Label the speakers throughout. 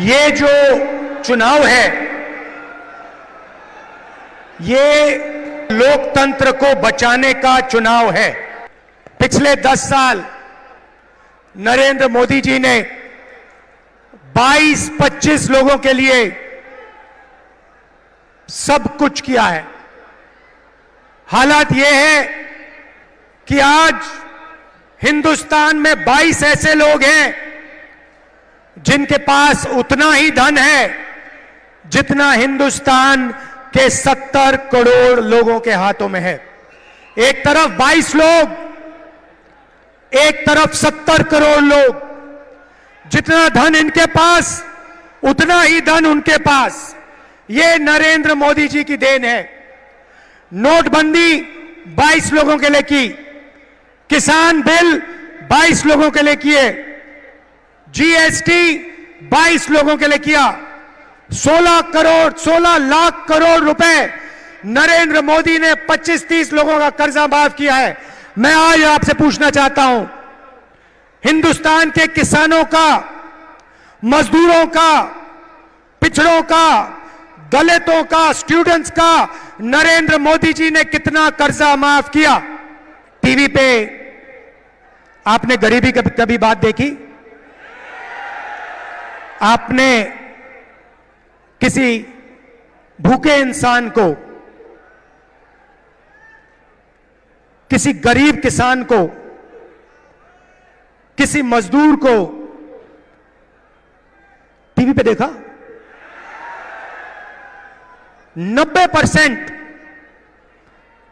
Speaker 1: ये जो चुनाव है, ये लोकतंत्र को बचाने का चुनाव है। पिछले 10 साल नरेंद्र मोदी जी ने 22-25 लोगों के लिए सब कुछ किया है। हालात यह है कि आज हिंदुस्तान में 22 ऐसे लोग हैं जिनके पास उतना ही धन है जितना हिंदुस्तान के 70 करोड़ लोगों के हाथों में है। एक तरफ 22 लोग, एक तरफ 70 करोड़ लोग। जितना धन इनके पास उतना ही धन उनके पास। ये नरेंद्र मोदी जी की देन है। नोटबंदी 22 लोगों के लिए की, किसान बिल 22 लोगों के लिए किए, जीएसटी 22 लोगों के लिए किया, 16 लाख करोड़ रुपए नरेंद्र मोदी ने 25-30 लोगों का कर्जा माफ किया है। मैं आज आपसे पूछना चाहता हूं, हिंदुस्तान के किसानों का, मजदूरों का, पिछड़ों का, दलितों का, स्टूडेंट्स का नरेंद्र मोदी जी ने कितना कर्जा माफ किया? टीवी पे आपने गरीबी की कभी बात देखी? आपने किसी भूखे इंसान को, किसी गरीब किसान को, किसी मजदूर को टीवी पे देखा? 90%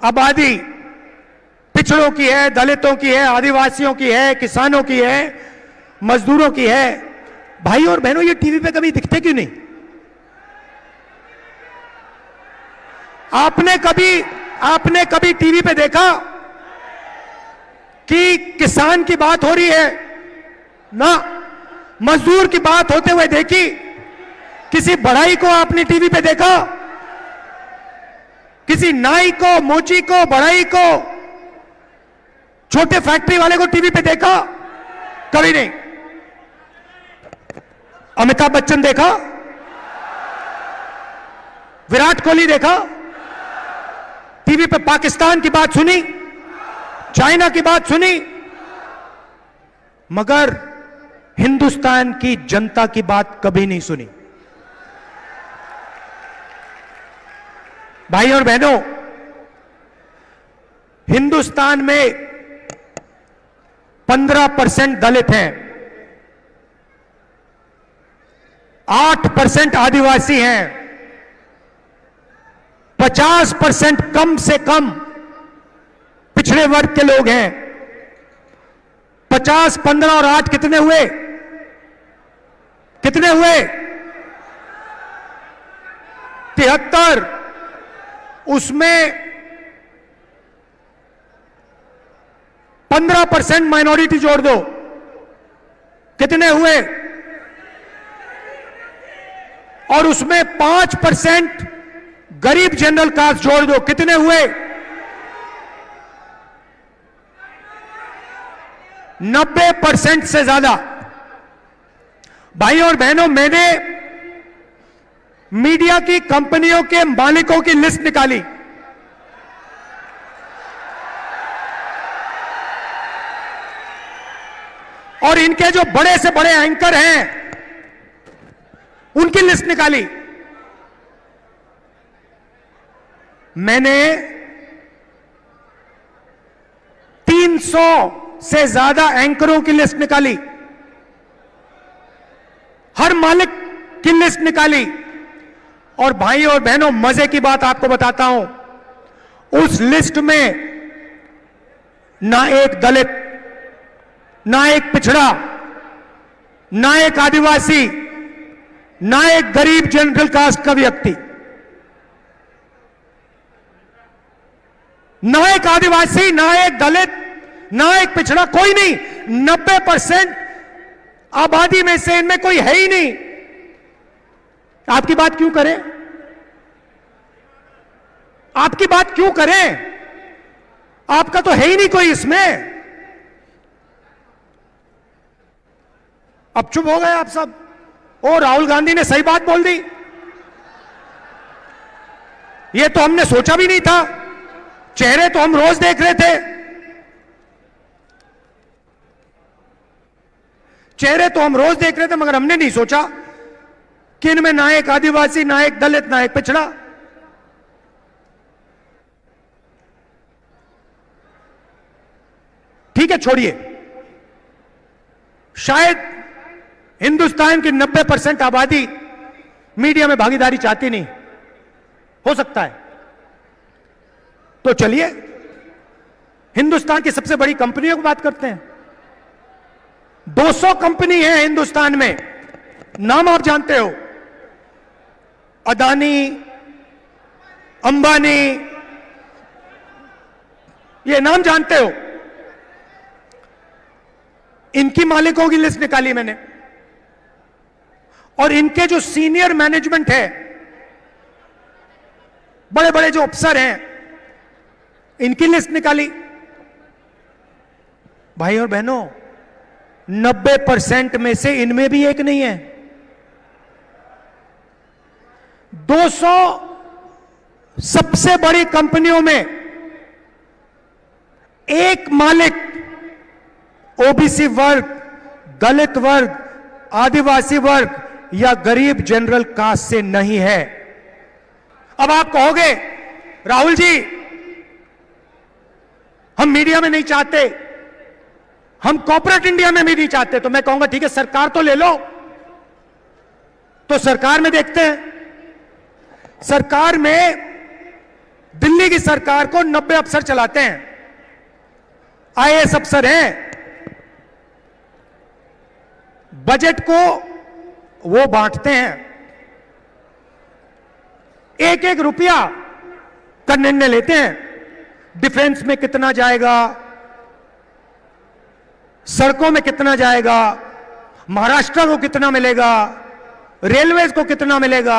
Speaker 1: आबादी पिछड़ों की है, दलितों की है, आदिवासियों की है, किसानों की है, मजदूरों की है। भाई और बहनों, ये टीवी पे कभी दिखते क्यों नहीं? आपने कभी टीवी पे देखा कि किसान की बात हो रही है? ना। मजदूर की बात होते हुए देखी? किसी बढ़ई को आपने टीवी पे देखा? किसी नाई को, मोची को, बढ़ई को, छोटे फैक्ट्री वाले को टीवी पे देखा? कभी नहीं। अमिताभ बच्चन देखा? विराट कोहली देखा? टीवी पे पाकिस्तान की बात सुनी, चाइना की बात सुनी, मगर हिंदुस्तान की जनता की बात कभी नहीं सुनी। भाई और बहनों, हिंदुस्तान में 15% दलित हैं, 8% आदिवासी हैं, 50% कम से कम पिछड़े वर्ग के लोग हैं। 50, 15 और 8 कितने हुए? कितने हुए? 73। उसमें 15% माइनॉरिटी जोड़ दो, कितने हुए? और उसमें 5% गरीब जनरल कास्ट जोड़ दो, कितने हुए? 90% से ज्यादा। भाई और बहनों, मैंने मीडिया की कंपनियों के मालिकों की लिस्ट निकाली। और इनके जो बड़े से बड़े एंकर हैं, उनकी लिस्ट निकाली। मैंने 300 से ज्यादा एंकरों की लिस्ट निकाली, हर मालिक की लिस्ट निकाली। और भाई और बहनों, मजे की बात आपको बताता हूं, उस लिस्ट में ना एक दलित, ना एक पिछड़ा, ना एक आदिवासी, ना एक गरीब जनरल कास्ट का व्यक्ति, ना एक आदिवासी, ना एक दलित, ना एक पिछड़ा, कोई नहीं। 90% आबादी में से इनमें कोई है ही नहीं। आपकी बात क्यों करें? आपकी बात क्यों करें? आपका तो है ही नहीं कोई इसमें। अब चुप हो गए आप सब। ओ राहुल गांधी ने सही बात बोल दी, ये तो हमने सोचा भी नहीं था, चेहरे तो हम रोज देख रहे थे, चेहरे तो हम रोज देख रहे थे, मगर हमने नहीं सोचा कि इनमें ना एक आदिवासी, ना एक दलित, ना एक पिछड़ा। ठीक है, छोड़िए, शायद हिंदुस्तान की 90% आबादी मीडिया में भागीदारी चाहती नहीं, हो सकता है। तो चलिए हिंदुस्तान की सबसे बड़ी कंपनियों की बात करते हैं। 200 कंपनी है हिंदुस्तान में, नाम आप जानते हो, अदानी, अंबानी, ये नाम जानते हो। इनकी मालिकों की लिस्ट निकाली मैंने, और इनके जो सीनियर मैनेजमेंट है, बड़े बड़े जो अफसर हैं, इनकी लिस्ट निकाली। भाई और बहनों, 90% में से इनमें भी एक नहीं है। 200 सबसे बड़ी कंपनियों में एक मालिक ओबीसी वर्ग, दलित वर्ग, आदिवासी वर्ग या गरीब जनरल कास्ट से नहीं है। अब आप कहोगे राहुल जी, हम मीडिया में नहीं चाहते, हम कॉर्पोरेट इंडिया में भी नहीं चाहते, तो मैं कहूंगा ठीक है, सरकार तो ले लो। तो सरकार में देखते हैं, सरकार में दिल्ली की सरकार को 90 अफसर चलाते हैं, आईएएस अफसर हैं, बजट को वो बांटते हैं, एक एक रुपया का निर्णय लेते हैं, डिफेंस में कितना जाएगा, सड़कों में कितना जाएगा, महाराष्ट्र को कितना मिलेगा, रेलवेज को कितना मिलेगा,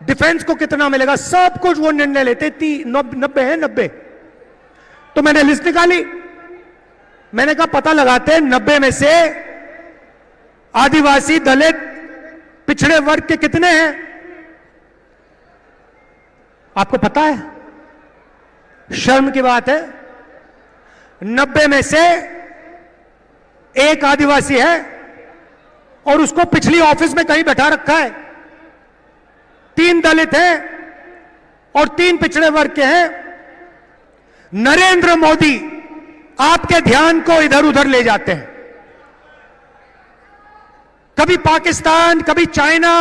Speaker 1: डिफेंस को कितना मिलेगा, सब कुछ वो निर्णय लेते। 90 है, 90। तो मैंने लिस्ट निकाली, मैंने कहा पता लगाते हैं 90 में से आदिवासी, दलित, पिछड़े वर्ग के कितने हैं। आपको पता है, शर्म की बात है, 90 में से एक आदिवासी है और उसको पिछली ऑफिस में कहीं बैठा रखा है, 3 दलित हैं और 3 पिछड़े वर्ग के हैं। नरेंद्र मोदी आपके ध्यान को इधर उधर ले जाते हैं, कभी पाकिस्तान, कभी चाइना,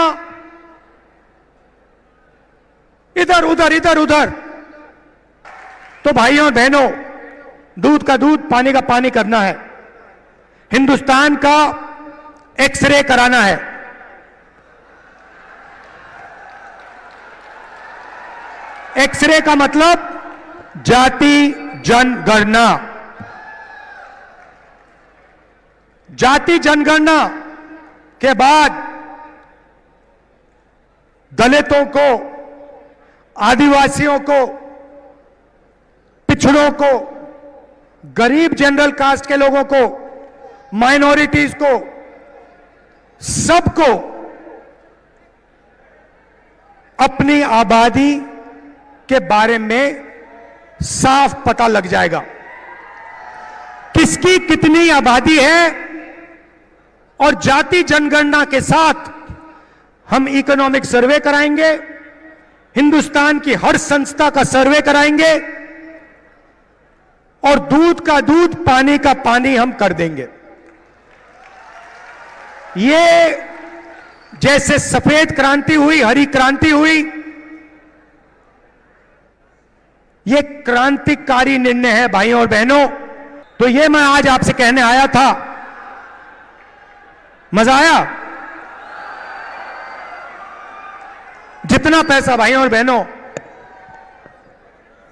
Speaker 1: इधर उधर इधर उधर। तो भाइयों बहनों, दूध का दूध, पानी का पानी करना है। हिंदुस्तान का एक्सरे कराना है। एक्सरे का मतलब जाति जनगणना। जाति जनगणना के बाद दलितों को, आदिवासियों को, पिछड़ों को, गरीब जनरल कास्ट के लोगों को, माइनॉरिटीज को, सबको अपनी आबादी के बारे में साफ पता लग जाएगा, किसकी कितनी आबादी है। और जाति जनगणना के साथ हम इकोनॉमिक सर्वे कराएंगे, हिंदुस्तान की हर संस्था का सर्वे कराएंगे और दूध का दूध, पानी का पानी हम कर देंगे। ये जैसे सफेद क्रांति हुई, हरी क्रांति हुई, ये क्रांतिकारी निर्णय है भाइयों और बहनों। तो ये मैं आज आपसे कहने आया था। मजा आया? जितना पैसा भाइयों और बहनों,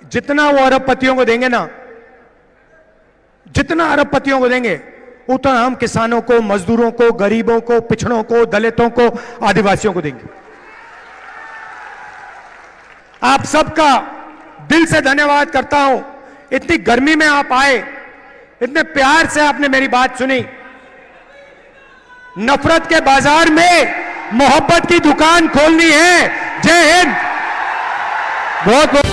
Speaker 1: जितना वो अरबपतियों को देंगे ना, जितना अरबपतियों को देंगे, उतना हम किसानों को, मजदूरों को, गरीबों को, पिछड़ों को, दलितों को, आदिवासियों को देंगे। आप सबका दिल से धन्यवाद करता हूं। इतनी गर्मी में आप आए, इतने प्यार से आपने मेरी बात सुनी। नफरत के बाजार में मोहब्बत की दुकान खोलनी है। जय हिंद। बहुत बहुत